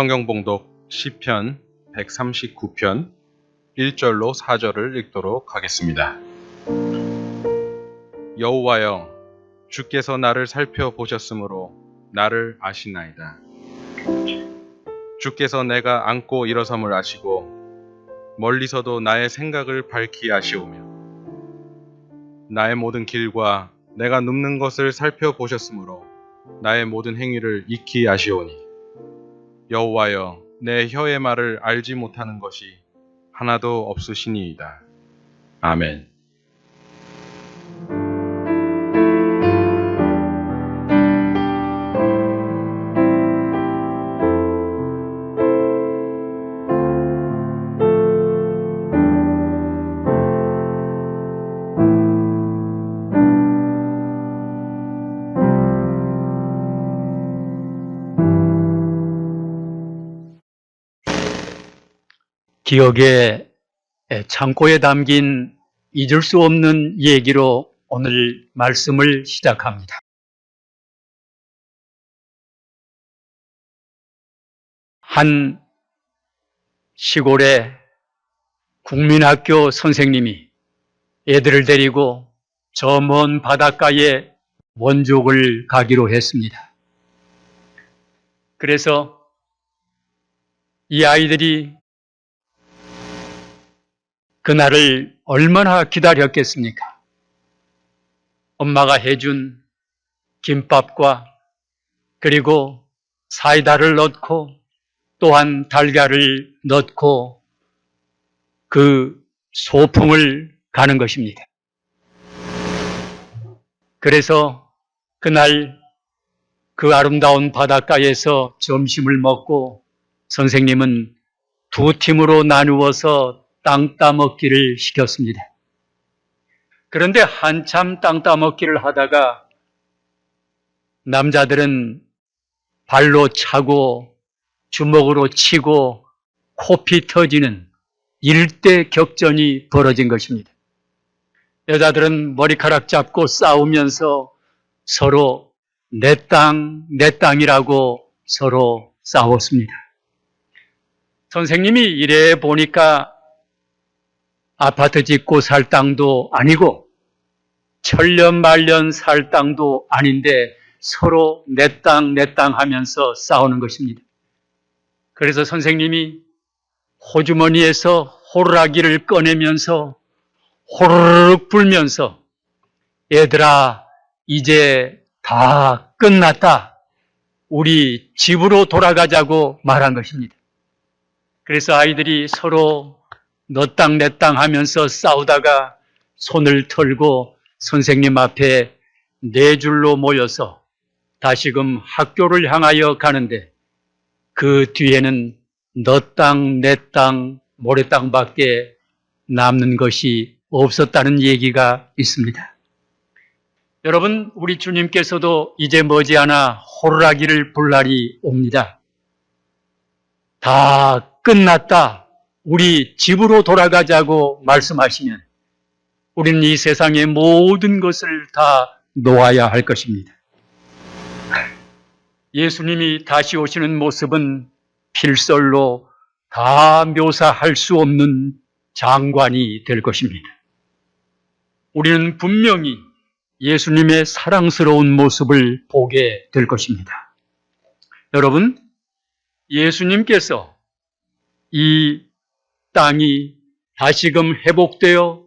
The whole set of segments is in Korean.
성경봉독 시편 139편 1절로 4절을 읽도록 하겠습니다. 여호와여, 주께서 나를 살펴보셨으므로 나를 아시나이다. 주께서 내가 앉고 일어섬을 아시고 멀리서도 나의 생각을 밝히 아시오며 나의 모든 길과 내가 눕는 것을 살펴보셨으므로 나의 모든 행위를 익히 아시오니 여호와여, 내 혀의 말을 알지 못하는 것이 하나도 없으시니이다. 아멘. 기억의 창고에 담긴 잊을 수 없는 얘기로 오늘 말씀을 시작합니다. 한 시골의 국민학교 선생님이 애들을 데리고 저 먼 바닷가에 원족을 가기로 했습니다. 그래서 이 아이들이 그날을 얼마나 기다렸겠습니까? 엄마가 해준 김밥과 그리고 사이다를 넣고 또한 달걀을 넣고 그 소풍을 가는 것입니다. 그래서 그날 그 아름다운 바닷가에서 점심을 먹고 선생님은 두 팀으로 나누어서 땅 따먹기를 시켰습니다. 그런데 한참 땅 따먹기를 하다가 남자들은 발로 차고 주먹으로 치고 코피 터지는 일대격전이 벌어진 것입니다. 여자들은 머리카락 잡고 싸우면서 서로 내 땅, 내 땅이라고 서로 싸웠습니다. 선생님이 이래 보니까 아파트 짓고 살 땅도 아니고 천년 만년 살 땅도 아닌데 서로 내 땅 하면서 싸우는 것입니다. 그래서 선생님이 호주머니에서 호루라기를 꺼내면서 호르륵 불면서 얘들아, 이제 다 끝났다. 우리 집으로 돌아가자고 말한 것입니다. 그래서 아이들이 서로 너 땅 내 땅 하면서 싸우다가 손을 털고 선생님 앞에 네 줄로 모여서 다시금 학교를 향하여 가는데 그 뒤에는 너 땅 내 땅 모래땅밖에 남는 것이 없었다는 얘기가 있습니다. 여러분, 우리 주님께서도 이제 머지않아 호루라기를 불 날이 옵니다. 다 끝났다. 우리 집으로 돌아가자고 말씀하시면 우리는 이 세상의 모든 것을 다 놓아야 할 것입니다. 예수님이 다시 오시는 모습은 필설로 다 묘사할 수 없는 장관이 될 것입니다. 우리는 분명히 예수님의 사랑스러운 모습을 보게 될 것입니다. 여러분, 예수님께서 이 땅이 다시금 회복되어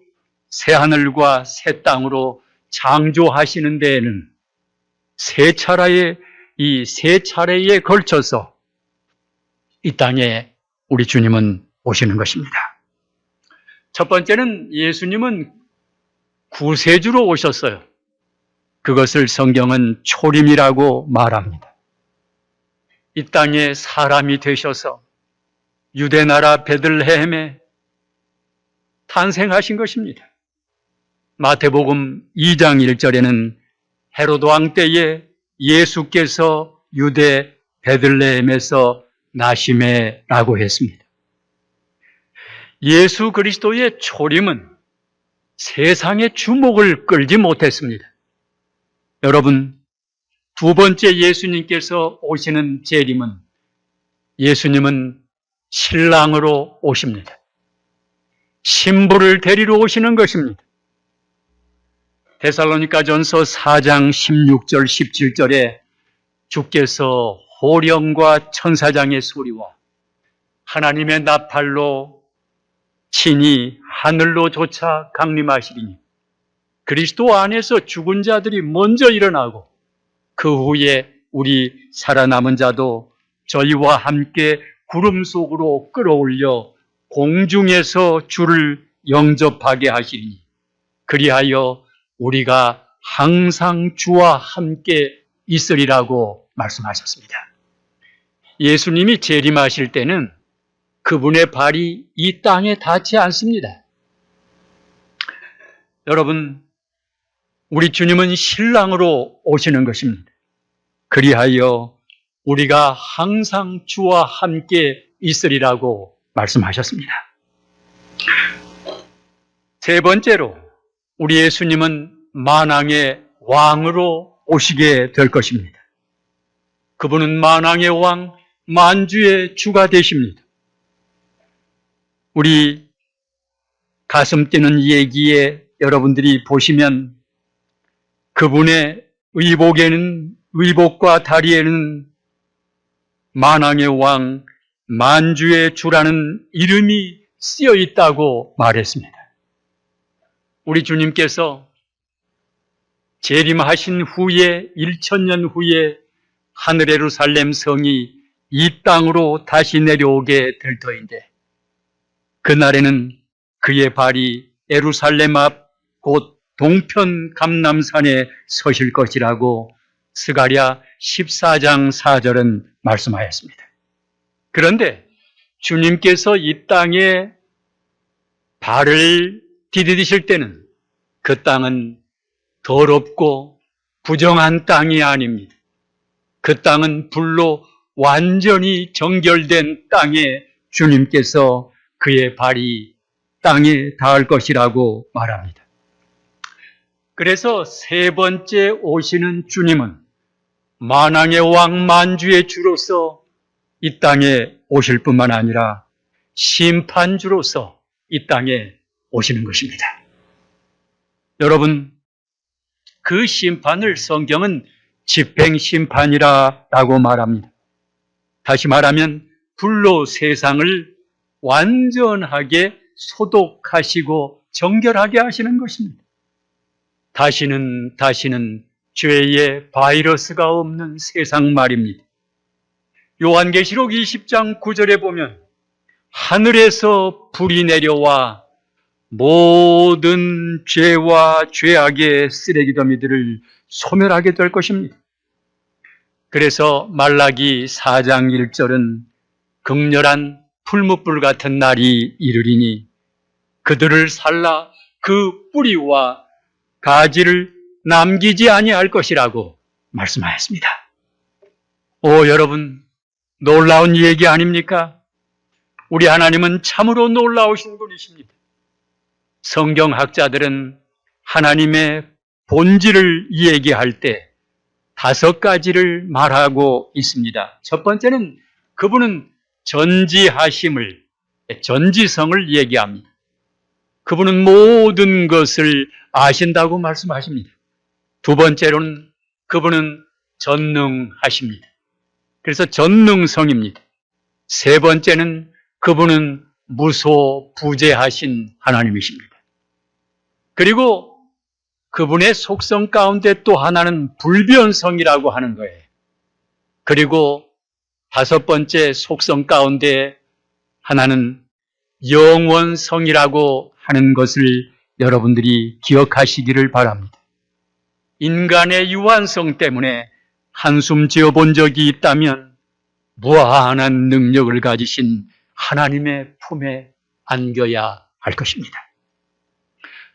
새하늘과 새 땅으로 창조하시는 데에는 세 차례에 걸쳐서 이 땅에 우리 주님은 오시는 것입니다. 첫 번째는 예수님은 구세주로 오셨어요. 그것을 성경은 초림이라고 말합니다. 이 땅에 사람이 되셔서 유대나라 베들레헴에 탄생하신 것입니다. 마태복음 2장 1절에는 헤로드 왕 때에 예수께서 유대 베들레헴에서 나시매라고 했습니다. 예수 그리스도의 초림은 세상의 주목을 끌지 못했습니다. 여러분, 두 번째 예수님께서 오시는 재림은 예수님은 신랑으로 오십니다. 신부를 데리러 오시는 것입니다. 데살로니가전서 4장 16절 17절에 주께서 호령과 천사장의 소리와 하나님의 나팔로 친히 하늘로 조차 강림하시리니 그리스도 안에서 죽은 자들이 먼저 일어나고 그 후에 우리 살아남은 자도 저희와 함께 구름 속으로 끌어올려 공중에서 주를 영접하게 하시리니 그리하여 우리가 항상 주와 함께 있으리라고 말씀하셨습니다. 예수님이 재림하실 때는 그분의 발이 이 땅에 닿지 않습니다. 여러분, 우리 주님은 신랑으로 오시는 것입니다. 그리하여 우리가 항상 주와 함께 있으리라고 말씀하셨습니다. 세 번째로 우리 예수님은 만왕의 왕으로 오시게 될 것입니다. 그분은 만왕의 왕, 만주의 주가 되십니다. 우리 가슴 뛰는 얘기에 여러분들이 보시면 그분의 의복과 다리에는 만왕의 왕, 만주의 주라는 이름이 쓰여 있다고 말했습니다. 우리 주님께서 재림하신 후에 1000년 후에 하늘 예루살렘 성이 이 땅으로 다시 내려오게 될 터인데 그날에는 그의 발이 예루살렘 앞 곧 동편 감람산에 서실 것이라고 스가랴 14장 4절은 말씀하였습니다. 그런데 주님께서 이 땅에 발을 디디디실 때는 그 땅은 더럽고 부정한 땅이 아닙니다. 그 땅은 불로 완전히 정결된 땅에 주님께서 그의 발이 땅에 닿을 것이라고 말합니다. 그래서 세 번째 오시는 주님은 만왕의 왕 만주의 주로서 이 땅에 오실 뿐만 아니라 심판주로서 이 땅에 오시는 것입니다. 여러분, 그 심판을 성경은 집행심판이라고 말합니다. 다시 말하면 불로 세상을 완전하게 소독하시고 정결하게 하시는 것입니다. 다시는 죄의 바이러스가 없는 세상 말입니다. 요한계시록 20장 9절에 보면 하늘에서 불이 내려와 모든 죄와 죄악의 쓰레기 더미들을 소멸하게 될 것입니다. 그래서 말라기 4장 1절은 극렬한 풀무불 같은 날이 이르리니 그들을 살라 그 뿌리와 가지를 남기지 아니할 것이라고 말씀하였습니다. 여러분, 놀라운 얘기 아닙니까? 우리 하나님은 참으로 놀라우신 분이십니다. 성경학자들은 하나님의 본질을 얘기할 때 5가지를 말하고 있습니다. 첫 번째는 그분은 전지성을 얘기합니다. 그분은 모든 것을 아신다고 말씀하십니다. 두 번째로는 그분은 전능하십니다. 그래서 전능성입니다. 세 번째는 그분은 무소부재하신 하나님이십니다. 그리고 그분의 속성 가운데 또 하나는 불변성이라고 하는 거예요. 그리고 5번째 속성 가운데 하나는 영원성이라고 하는 것을 여러분들이 기억하시기를 바랍니다. 인간의 유한성 때문에 한숨 지어본 적이 있다면 무한한 능력을 가지신 하나님의 품에 안겨야 할 것입니다.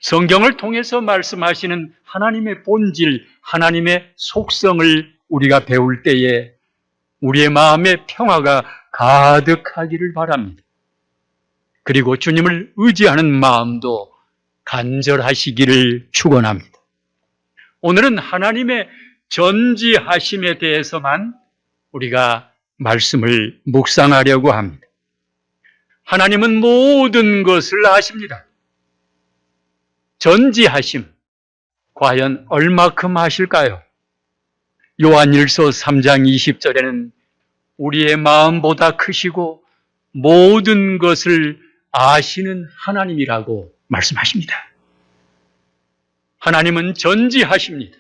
성경을 통해서 말씀하시는 하나님의 본질, 하나님의 속성을 우리가 배울 때에 우리의 마음에 평화가 가득하기를 바랍니다. 그리고 주님을 의지하는 마음도 간절하시기를 축원합니다. 오늘은 하나님의 전지하심에 대해서만 우리가 말씀을 묵상하려고 합니다. 하나님은 모든 것을 아십니다. 전지하심, 과연 얼마큼 하실까요? 요한일서 3장 20절에는 우리의 마음보다 크시고 모든 것을 아시는 하나님이라고 말씀하십니다. 하나님은 전지하십니다.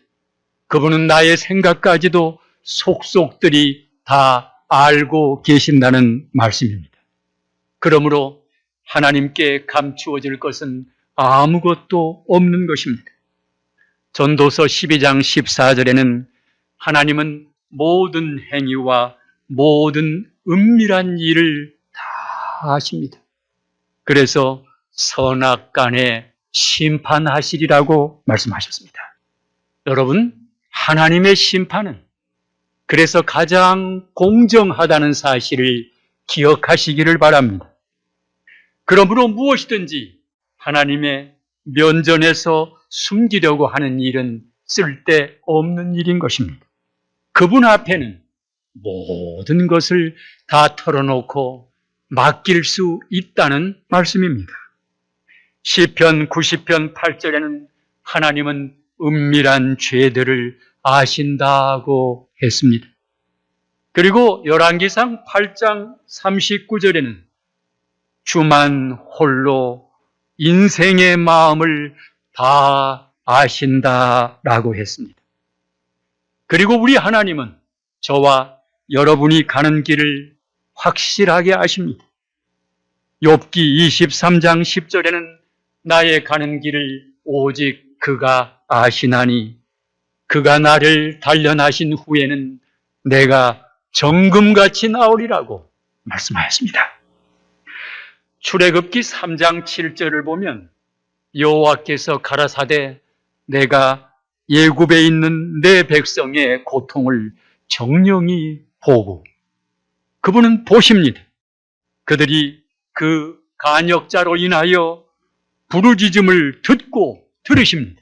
그분은 나의 생각까지도 속속들이 다 알고 계신다는 말씀입니다. 그러므로 하나님께 감추어질 것은 아무것도 없는 것입니다. 전도서 12장 14절에는 하나님은 모든 행위와 모든 은밀한 일을 다 아십니다. 그래서 선악간에 심판하시리라고 말씀하셨습니다. 여러분, 하나님의 심판은 그래서 가장 공정하다는 사실을 기억하시기를 바랍니다. 그러므로 무엇이든지 하나님의 면전에서 숨기려고 하는 일은 쓸데없는 일인 것입니다. 그분 앞에는 모든 것을 다 털어놓고 맡길 수 있다는 말씀입니다. 시편 90편 8절에는 하나님은 은밀한 죄들을 아신다고 했습니다. 그리고 열왕기상 8장 39절에는 주만 홀로 인생의 마음을 다 아신다라고 했습니다. 그리고 우리 하나님은 저와 여러분이 가는 길을 확실하게 아십니다. 욥기 23장 10절에는 나의 가는 길을 오직 그가 아시나니 그가 나를 단련하신 후에는 내가 정금같이 나오리라고 말씀하였습니다. 출애굽기 3장 7절을 보면 여호와께서 가라사대 내가 예굽에 있는 내 백성의 고통을 정령이 보고 그분은 보십니다. 그들이 그 간역자로 인하여 부르짖음을 듣고 들으십니다.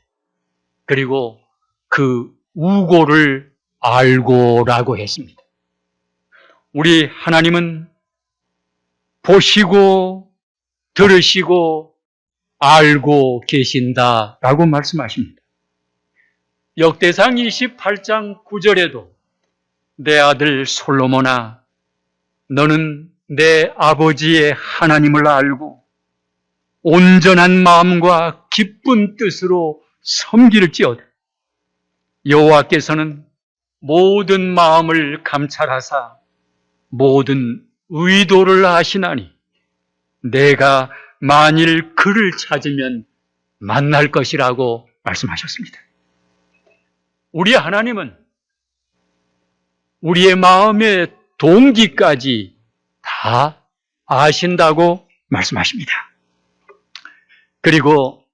그리고 그 우고를 알고라고 했습니다. 우리 하나님은 보시고 들으시고 알고 계신다라고 말씀하십니다. 역대상 28장 9절에도 내 아들 솔로몬아 너는 내 아버지의 하나님을 알고 온전한 마음과 기쁜 뜻으로 섬길지어다. 여호와께서는 모든 마음을 감찰하사 모든 의도를 아시나니 내가 만일 그를 찾으면 만날 것이라고 말씀하셨습니다. 우리 하나님은 우리의 마음의 동기까지 다 아신다고 말씀하십니다. 그리고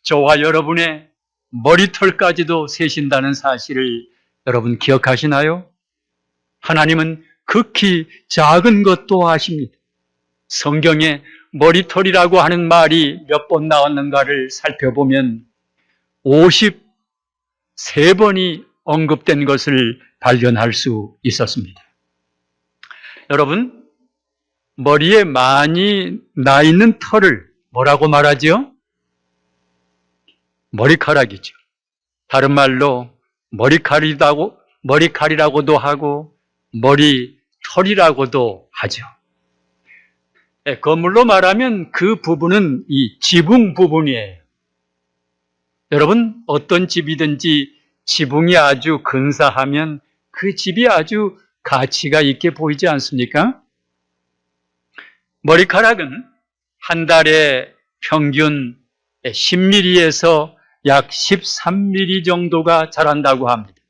저와 여러분의 머리털까지도 세신다는 사실을 여러분 기억하시나요? 하나님은 극히 작은 것도 아십니다. 성경에 머리털이라고 하는 말이 몇 번 나왔는가를 살펴보면 53번이 언급된 것을 발견할 수 있었습니다. 여러분, 머리에 많이 나 있는 털을 뭐라고 말하죠? 머리카락이죠. 다른 말로 머리칼이라고도 하고 머리털이라고도 하죠. 거물로 말하면 그 부분은 이 지붕 부분이에요. 여러분, 어떤 집이든지 지붕이 아주 근사하면 그 집이 아주 가치가 있게 보이지 않습니까? 머리카락은 한 달에 평균 10mm에서 약 13mm 정도가 자란다고 합니다.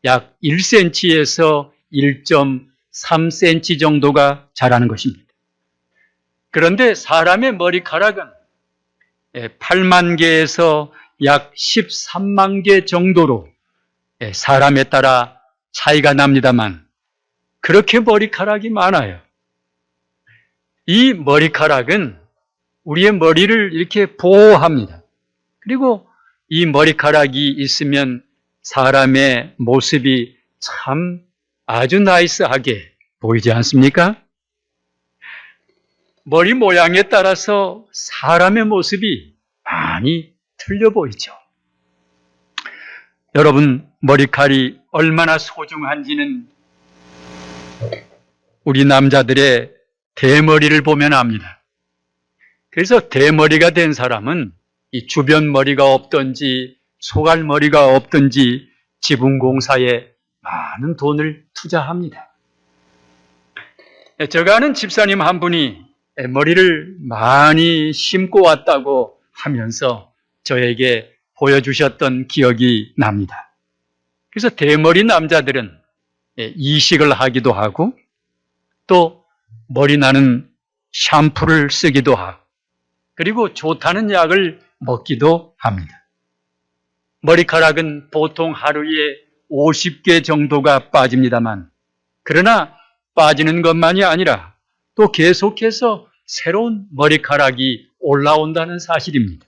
약 1cm에서 1.3cm 정도가 자라는 것입니다. 그런데 사람의 머리카락은 8만 개에서 약 13만 개 정도로 사람에 따라 차이가 납니다만 그렇게 머리카락이 많아요. 이 머리카락은 우리의 머리를 이렇게 보호합니다. 그리고 이 머리카락이 있으면 사람의 모습이 참 아주 나이스하게 보이지 않습니까? 머리 모양에 따라서 사람의 모습이 많이 틀려 보이죠. 여러분, 머리칼이 얼마나 소중한지는 우리 남자들의 대머리를 보면 압니다. 그래서 대머리가 된 사람은 이 주변 머리가 없든지 소갈머리가 없든지 지붕공사에 많은 돈을 투자합니다. 제가 아는 집사님 한 분이 머리를 많이 심고 왔다고 하면서 저에게 보여주셨던 기억이 납니다. 그래서 대머리 남자들은 이식을 하기도 하고 또 머리 나는 샴푸를 쓰기도 하고 그리고 좋다는 약을 먹기도 합니다. 머리카락은 보통 하루에 50개 정도가 빠집니다만 그러나 빠지는 것만이 아니라 또 계속해서 새로운 머리카락이 올라온다는 사실입니다.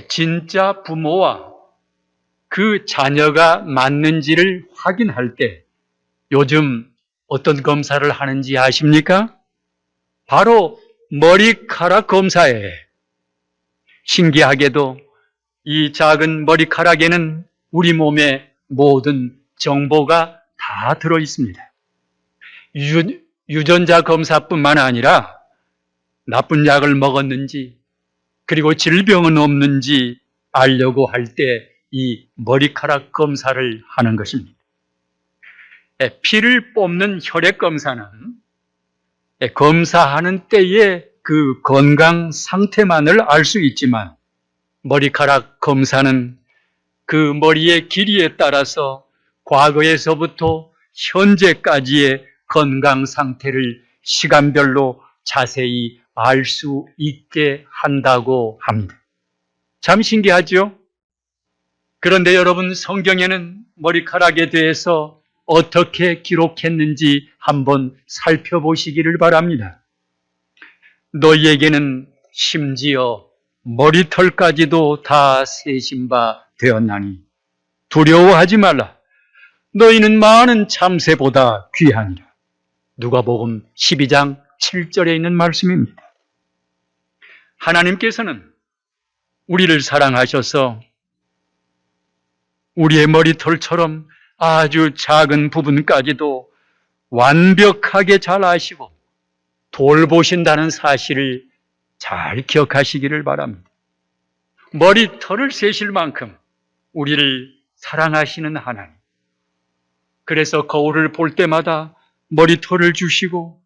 진짜 부모와 그 자녀가 맞는지를 확인할 때 요즘 어떤 검사를 하는지 아십니까? 바로 머리카락 검사예요. 신기하게도 이 작은 머리카락에는 우리 몸의 모든 정보가 다 들어 있습니다. 유전자 검사뿐만 아니라 나쁜 약을 먹었는지 그리고 질병은 없는지 알려고 할 때 이 머리카락 검사를 하는 것입니다. 피를 뽑는 혈액 검사는 검사하는 때의 그 건강 상태만을 알 수 있지만 머리카락 검사는 그 머리의 길이에 따라서 과거에서부터 현재까지의 건강 상태를 시간별로 자세히 알 수 있게 한다고 합니다. 참 신기하죠? 그런데 여러분, 성경에는 머리카락에 대해서 어떻게 기록했는지 한번 살펴보시기를 바랍니다. 너희에게는 심지어 머리털까지도 다 세신 바 되었나니 두려워하지 말라. 너희는 많은 참새보다 귀하니라. 누가복음 12장 7절에 있는 말씀입니다. 하나님께서는 우리를 사랑하셔서 우리의 머리털처럼 아주 작은 부분까지도 완벽하게 잘 아시고 돌보신다는 사실을 잘 기억하시기를 바랍니다. 머리털을 세실 만큼 우리를 사랑하시는 하나님. 그래서 거울을 볼 때마다 머리털을 주시고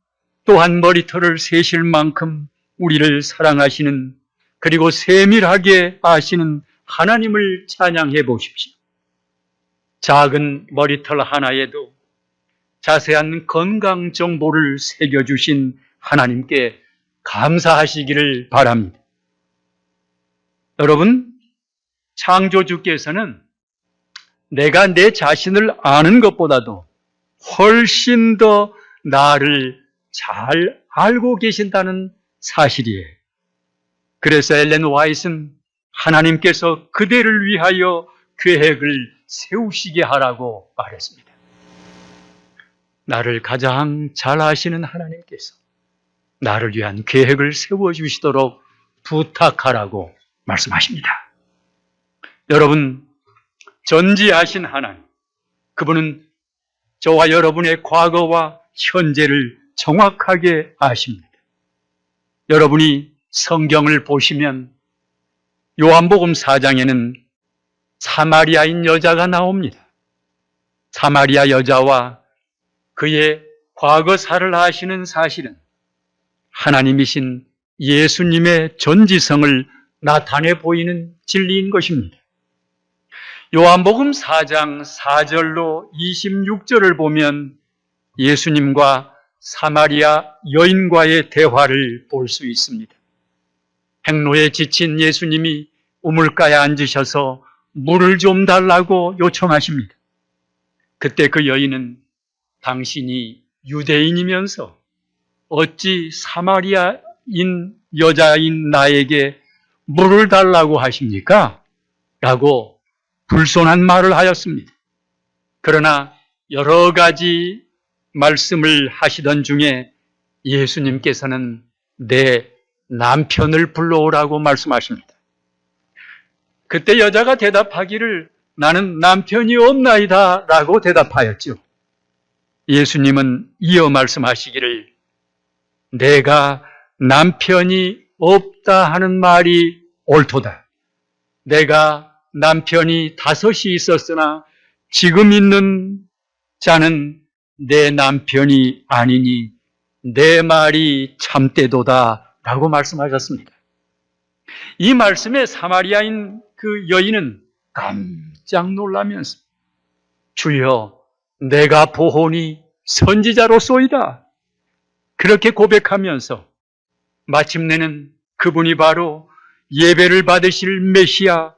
또한 머리털을 세실 만큼 우리를 사랑하시는 그리고 세밀하게 아시는 하나님을 찬양해 보십시오. 작은 머리털 하나에도 자세한 건강 정보를 새겨주신 하나님께 감사하시기를 바랍니다. 여러분, 창조주께서는 내가 내 자신을 아는 것보다도 훨씬 더 나를 잘 알고 계신다는 사실이에요. 그래서 엘렌 화이트는 하나님께서 그대를 위하여 계획을 세우시게 하라고 말했습니다. 나를 가장 잘 아시는 하나님께서 나를 위한 계획을 세워주시도록 부탁하라고 말씀하십니다. 여러분, 전지하신 하나님, 그분은 저와 여러분의 과거와 현재를 정확하게 아십니다. 여러분이 성경을 보시면 요한복음 4장에는 사마리아인 여자가 나옵니다. 사마리아 여자와 그의 과거사를 아시는 사실은 하나님이신 예수님의 전지성을 나타내 보이는 진리인 것입니다. 요한복음 4장 4절로 26절을 보면 예수님과 사마리아 여인과의 대화를 볼 수 있습니다. 행로에 지친 예수님이 우물가에 앉으셔서 물을 좀 달라고 요청하십니다. 그때 그 여인은 당신이 유대인이면서 어찌 사마리아인 여자인 나에게 물을 달라고 하십니까? 라고 불손한 말을 하였습니다. 그러나 여러 가지 말씀을 하시던 중에 예수님께서는 내 남편을 불러오라고 말씀하십니다. 그때 여자가 대답하기를 나는 남편이 없나이다 라고 대답하였죠. 예수님은 이어 말씀하시기를 내가 남편이 없다 하는 말이 옳도다. 내가 남편이 5이 있었으나 지금 있는 자는 내 남편이 아니니 내 말이 참되도다 라고 말씀하셨습니다. 이 말씀에 사마리아인 그 여인은 깜짝 놀라면서 주여 내가 보호니 선지자로소이다 그렇게 고백하면서 마침내는 그분이 바로 예배를 받으실 메시아,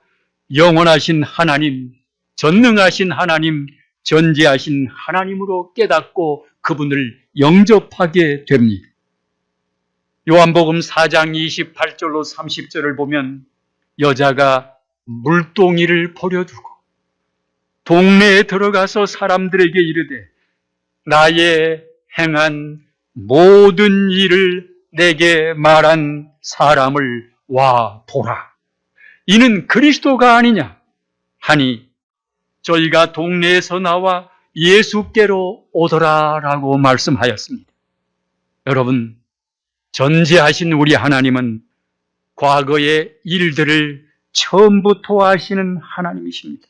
영원하신 하나님, 전능하신 하나님, 전지하신 하나님으로 깨닫고 그분을 영접하게 됩니다. 요한복음 4장 28절로 30절을 보면 여자가 물동이를 버려두고 동네에 들어가서 사람들에게 이르되 나의 행한 모든 일을 내게 말한 사람을 와 보라. 이는 그리스도가 아니냐 하니 저희가 동네에서 나와 예수께로 오더라라고 말씀하였습니다. 여러분, 전지하신 우리 하나님은 과거의 일들을 처음부터 아시는 하나님이십니다.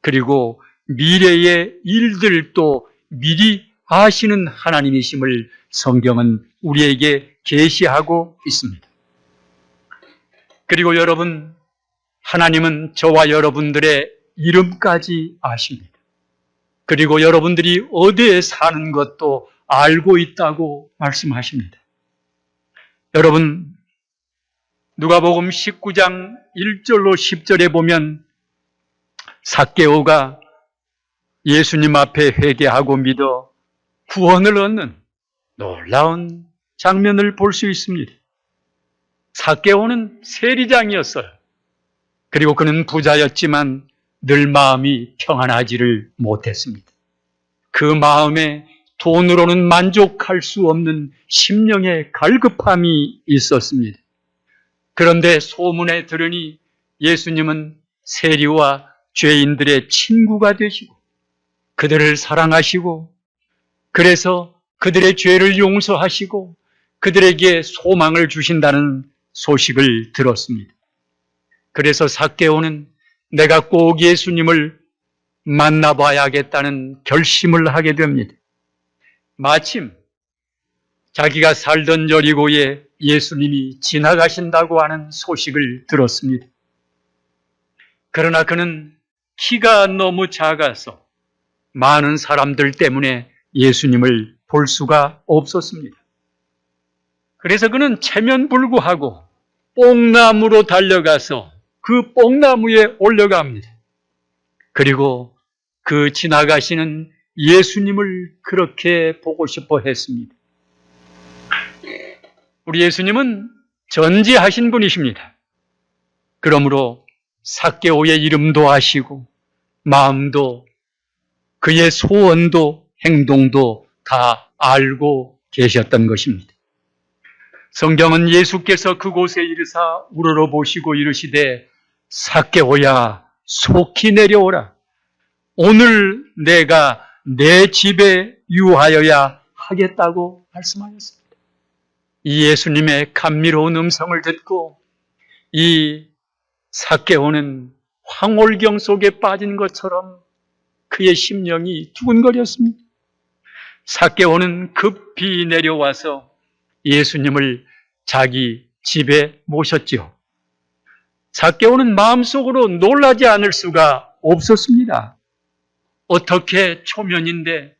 그리고 미래의 일들도 미리 아시는 하나님이심을 성경은 우리에게 계시하고 있습니다. 그리고 여러분, 하나님은 저와 여러분들의 이름까지 아십니다. 그리고 여러분들이 어디에 사는 것도 알고 있다고 말씀하십니다. 여러분, 누가복음 19장 1절로 10절에 보면 삭개오가 예수님 앞에 회개하고 믿어 구원을 얻는 놀라운 장면을 볼 수 있습니다. 삭개오는 세리장이었어요. 그리고 그는 부자였지만 늘 마음이 평안하지를 못했습니다. 그 마음에 돈으로는 만족할 수 없는 심령의 갈급함이 있었습니다. 그런데 소문에 들으니 예수님은 세리와 죄인들의 친구가 되시고 그들을 사랑하시고 그래서 그들의 죄를 용서하시고 그들에게 소망을 주신다는 소식을 들었습니다. 그래서 삭개오는 내가 꼭 예수님을 만나봐야겠다는 결심을 하게 됩니다. 마침 자기가 살던 여리고에 예수님이 지나가신다고 하는 소식을 들었습니다. 그러나 그는 키가 너무 작아서 많은 사람들 때문에 예수님을 볼 수가 없었습니다. 그래서 그는 체면불구하고 뽕나무로 달려가서 그 뽕나무에 올라갑니다. 그리고 그 지나가시는 예수님을 그렇게 보고 싶어 했습니다. 우리 예수님은 전지하신 분이십니다. 그러므로 삭개오의 이름도 아시고 마음도 그의 소원도 행동도 다 알고 계셨던 것입니다. 성경은 예수께서 그곳에 이르사 우러러보시고 이르시되 삭개오야 속히 내려오라. 오늘 내가 내 집에 유하여야 하겠다고 말씀하셨습니다. 이 예수님의 감미로운 음성을 듣고 이 삭개오는 황홀경 속에 빠진 것처럼 그의 심령이 두근거렸습니다. 삭개오는 급히 내려와서 예수님을 자기 집에 모셨죠. 삭개오는 마음속으로 놀라지 않을 수가 없었습니다. 어떻게 초면인데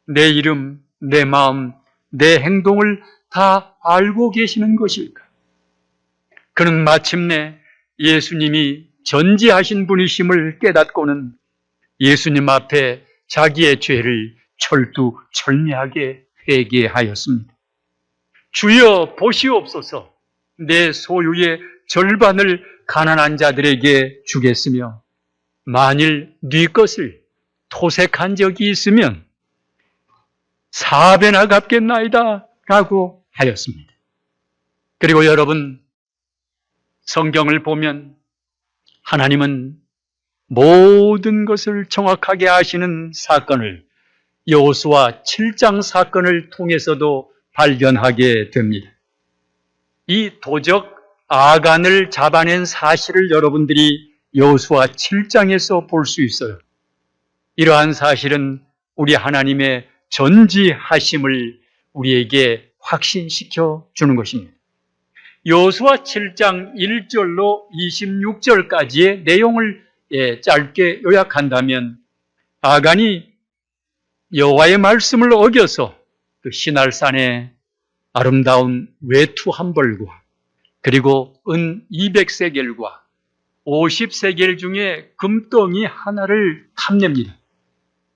내 이름, 내 마음, 내 행동을 다 알고 계시는 것일까? 그는 마침내 예수님이 전지하신 분이심을 깨닫고는 예수님 앞에 자기의 죄를 철두철미하게 회개하였습니다. 주여 보시옵소서, 내 소유의 절반을 가난한 자들에게 주겠으며 만일 네 것을 토색한 적이 있으면 4배나 갚겠나이다 라고 하였습니다. 그리고 여러분, 성경을 보면 하나님은 모든 것을 정확하게 아시는 사건을 여호수아 7장 사건을 통해서도 발견하게 됩니다. 이 도적 아간을 잡아낸 사실을 여러분들이 여호수아 7장에서 볼 수 있어요. 이러한 사실은 우리 하나님의 전지하심을 우리에게 확신시켜 주는 것입니다. 여호수아 7장 1절로 26절까지의 내용을 짧게 요약한다면 아간이 여호와의 말씀을 어겨서 그 시날산의 아름다운 외투 한 벌과 그리고 은 200세겔과 50세겔 중에 금덩이 하나를 탐냅니다.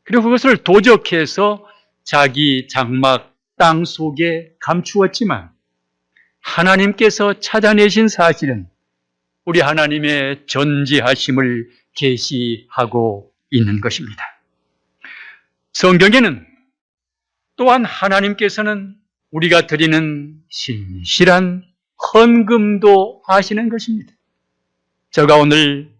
그리고 그것을 도적해서 자기 장막 땅 속에 감추었지만 하나님께서 찾아내신 사실은 우리 하나님의 전지하심을 계시하고 있는 것입니다. 성경에는 또한 하나님께서는 우리가 드리는 신실한 헌금도 아시는 것입니다. 제가 오늘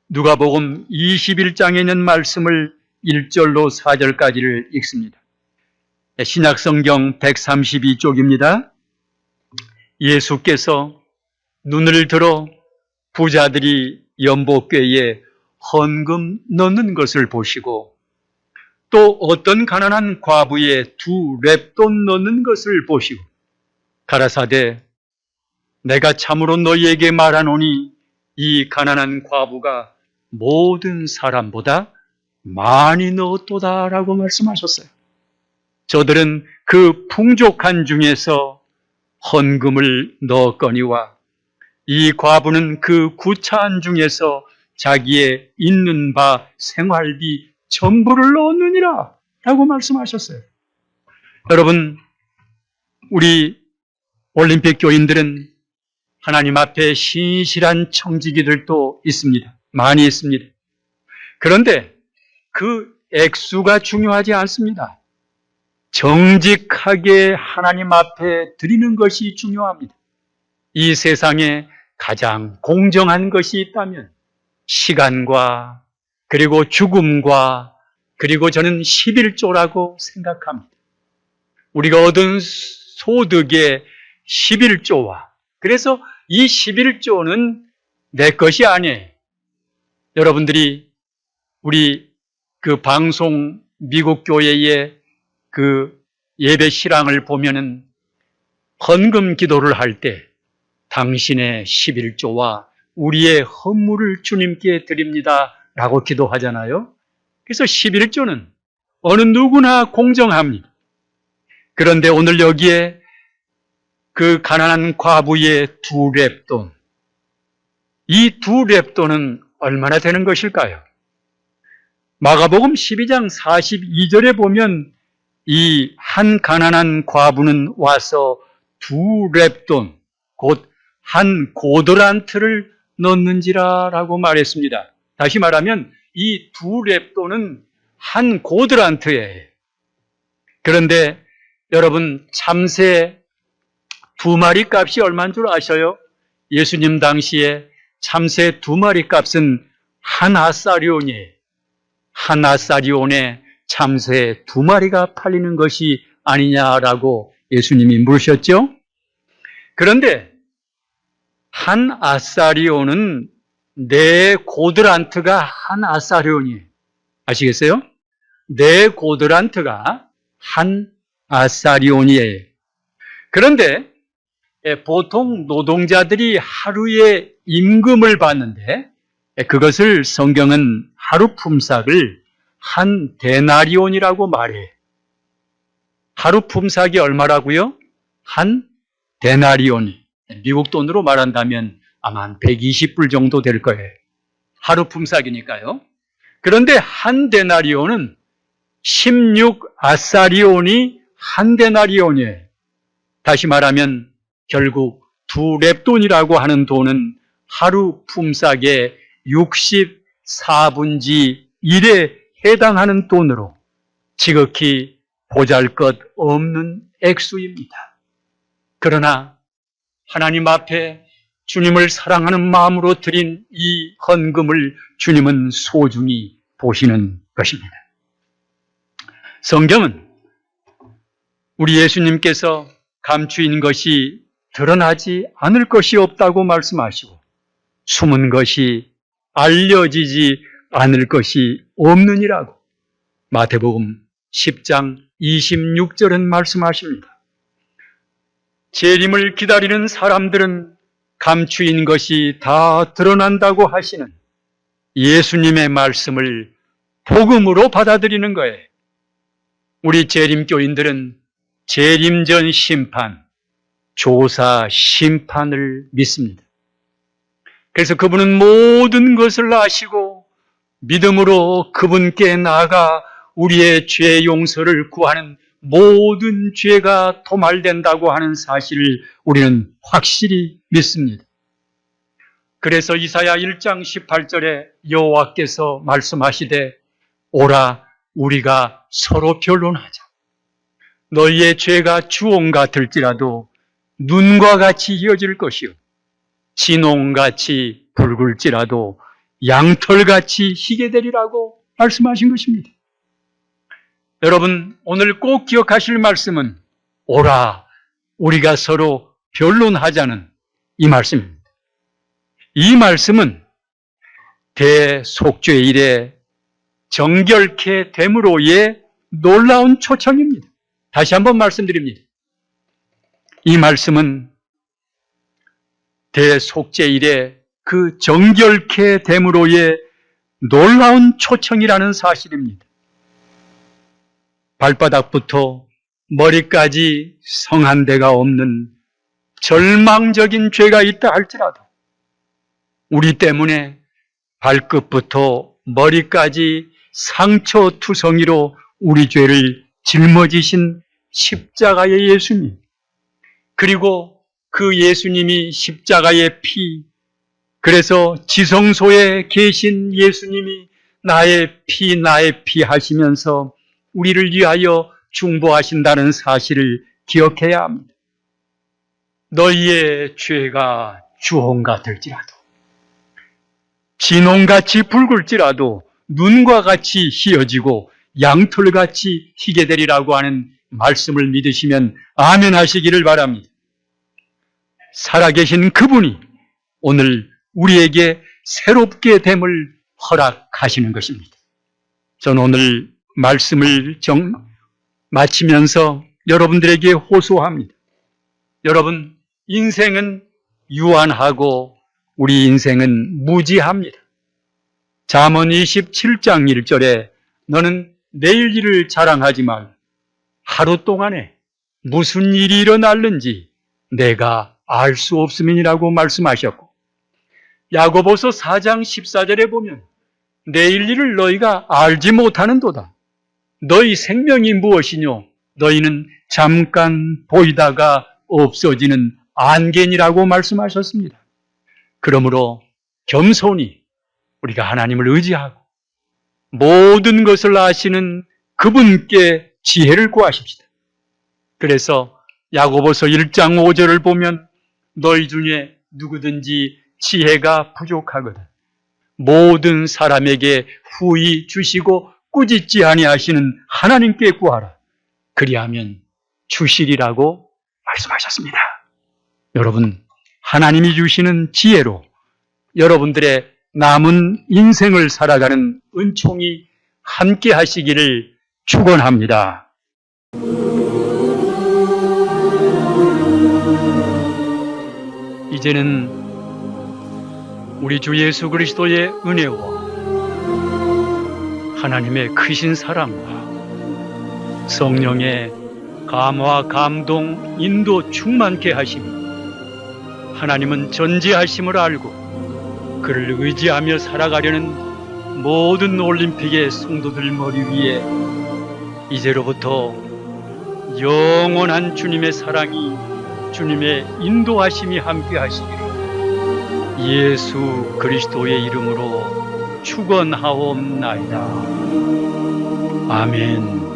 누가복음 21장에 있는 말씀을 1절로 4절까지를 읽습니다. 신약성경 132쪽입니다. 예수께서 눈을 들어 부자들이 연복궤에 헌금 넣는 것을 보시고 또 어떤 가난한 과부의 2렙돈 넣는 것을 보시고 가라사대 내가 참으로 너희에게 말하노니 이 가난한 과부가 모든 사람보다 많이 넣었도다라고 말씀하셨어요. 저들은 그 풍족한 중에서 헌금을 넣었거니와 이 과부는 그 구차한 중에서 자기의 있는 바 생활비 전부를 넣었느니라 라고 말씀하셨어요. 여러분, 우리 올림픽 교인들은 하나님 앞에 신실한 청지기들도 있습니다. 많이 있습니다. 그런데 그 액수가 중요하지 않습니다. 정직하게 하나님 앞에 드리는 것이 중요합니다. 이 세상에 가장 공정한 것이 있다면 시간과 그리고 죽음과 그리고 저는 11조라고 생각합니다. 우리가 얻은 소득의 11조와 그래서 이 11조는 내 것이 아니에요. 여러분들이 우리 그 방송 미국 교회의 그 예배 실황을 보면은 헌금 기도를 할 때 당신의 11조와 우리의 헌물을 주님께 드립니다 라고 기도하잖아요. 그래서 11조는 어느 누구나 공정합니다. 그런데 오늘 여기에 그 가난한 과부의 2렙돈, 이 2렙돈은 얼마나 되는 것일까요? 마가복음 12장 42절에 보면 이 한 가난한 과부는 와서 2렙돈, 곧 한 고드란트를 넣는지라라고 말했습니다. 다시 말하면 이 2렙돈은 한 고드란트예요. 그런데 여러분, 참새 2마리 값이 얼마인 줄 아셔요? 예수님 당시에 참새 2마리 값은 한 아사리온이에요. 한 아사리온에 참새 2마리가 팔리는 것이 아니냐라고 예수님이 물으셨죠? 그런데 한 아사리온은 4고드란트가 한 아사리온이에요. 아시겠어요? 4고드란트가 한 아사리온이에요. 그런데 보통 노동자들이 하루에 임금을 받는데 그것을 성경은 하루 품삯을 한 데나리온이라고 말해요. 하루 품삯이 얼마라고요? 한 데나리온이. 미국 돈으로 말한다면 아마 한 120불 정도 될 거예요. 하루 품삯이니까요. 그런데 한 데나리온은 16아사리온이 한 데나리온이에요. 다시 말하면 결국 2렙돈이라고 하는 돈은 하루 품삯의 64분지 1에 해당하는 돈으로 지극히 보잘것없는 액수입니다. 그러나 하나님 앞에 주님을 사랑하는 마음으로 드린 이 헌금을 주님은 소중히 보시는 것입니다. 성경은 우리 예수님께서 감추인 것이 드러나지 않을 것이 없다고 말씀하시고 숨은 것이 알려지지 않을 것이 없느니라고 마태복음 10장 26절은 말씀하십니다. 재림을 기다리는 사람들은 감추인 것이 다 드러난다고 하시는 예수님의 말씀을 복음으로 받아들이는 거예요. 우리 재림교인들은 재림 전 심판, 조사 심판을 믿습니다. 그래서 그분은 모든 것을 아시고 믿음으로 그분께 나아가 우리의 죄 용서를 구하는 모든 죄가 도말된다고 하는 사실을 우리는 확실히 믿습니다. 그래서 이사야 1장 18절에 여호와께서 말씀하시되 오라 우리가 서로 변론하자. 너희의 죄가 주홍 같을지라도 눈과 같이 희어질 것이요 진홍같이 붉을지라도 양털같이 희게 되리라고 말씀하신 것입니다. 여러분 오늘 꼭 기억하실 말씀은 오라 우리가 서로 변론하자는 이 말씀입니다. 이 말씀은 대속죄일에 정결케 됨으로의 놀라운 초청입니다. 다시 한번 말씀드립니다. 이 말씀은 대속죄일에 그 정결케 됨으로의 놀라운 초청이라는 사실입니다. 발바닥부터 머리까지 성한 데가 없는 절망적인 죄가 있다 할지라도 우리 때문에 발끝부터 머리까지 상처투성이로 우리 죄를 짊어지신 십자가의 예수님, 그리고 그 예수님이 십자가의 피, 그래서 지성소에 계신 예수님이 나의 피 하시면서 우리를 위하여 중보하신다는 사실을 기억해야 합니다. 너희의 죄가 주홍 같을지라도 진홍같이 붉을지라도 눈과 같이 희어지고 양털같이 희게 되리라고 하는 말씀을 믿으시면 아멘 하시기를 바랍니다. 살아계신 그분이 오늘 우리에게 새롭게 됨을 허락하시는 것입니다. 저는 오늘 말씀을 마치면서 여러분들에게 호소합니다. 여러분, 인생은 유한하고 우리 인생은 무지합니다. 잠언 27장 1절에 너는 내일 일을 자랑하지 말. 하루 동안에 무슨 일이 일어날는지 내가 알 수 없음이니라고 말씀하셨고, 야고보서 4장 14절에 보면 내일 일을 너희가 알지 못하는도다. 너희 생명이 무엇이뇨? 너희는 잠깐 보이다가 없어지는 안개니라고 말씀하셨습니다. 그러므로 겸손히 우리가 하나님을 의지하고 모든 것을 아시는 그분께 지혜를 구하십시다. 그래서 야고보서 1장 5절을 보면 너희 중에 누구든지 지혜가 부족하거든 모든 사람에게 후히 주시고 꾸짖지 아니하시는 하나님께 구하라. 그리하면 주시리라고 말씀하셨습니다. 여러분, 하나님이 주시는 지혜로 여러분들의 남은 인생을 살아가는 은총이 함께 하시기를 축원합니다. 이제는 우리 주 예수 그리스도의 은혜와 하나님의 크신 사랑과 성령의 감화, 감동, 인도 충만케 하심이 하나님은 전지하심을 알고 그를 의지하며 살아가려는 모든 올림픽의 성도들 머리 위에 이제로부터 영원한 주님의 사랑이 주님의 인도하심이 함께 하시기를 예수 그리스도의 이름으로 축원하옵나이다. 아멘.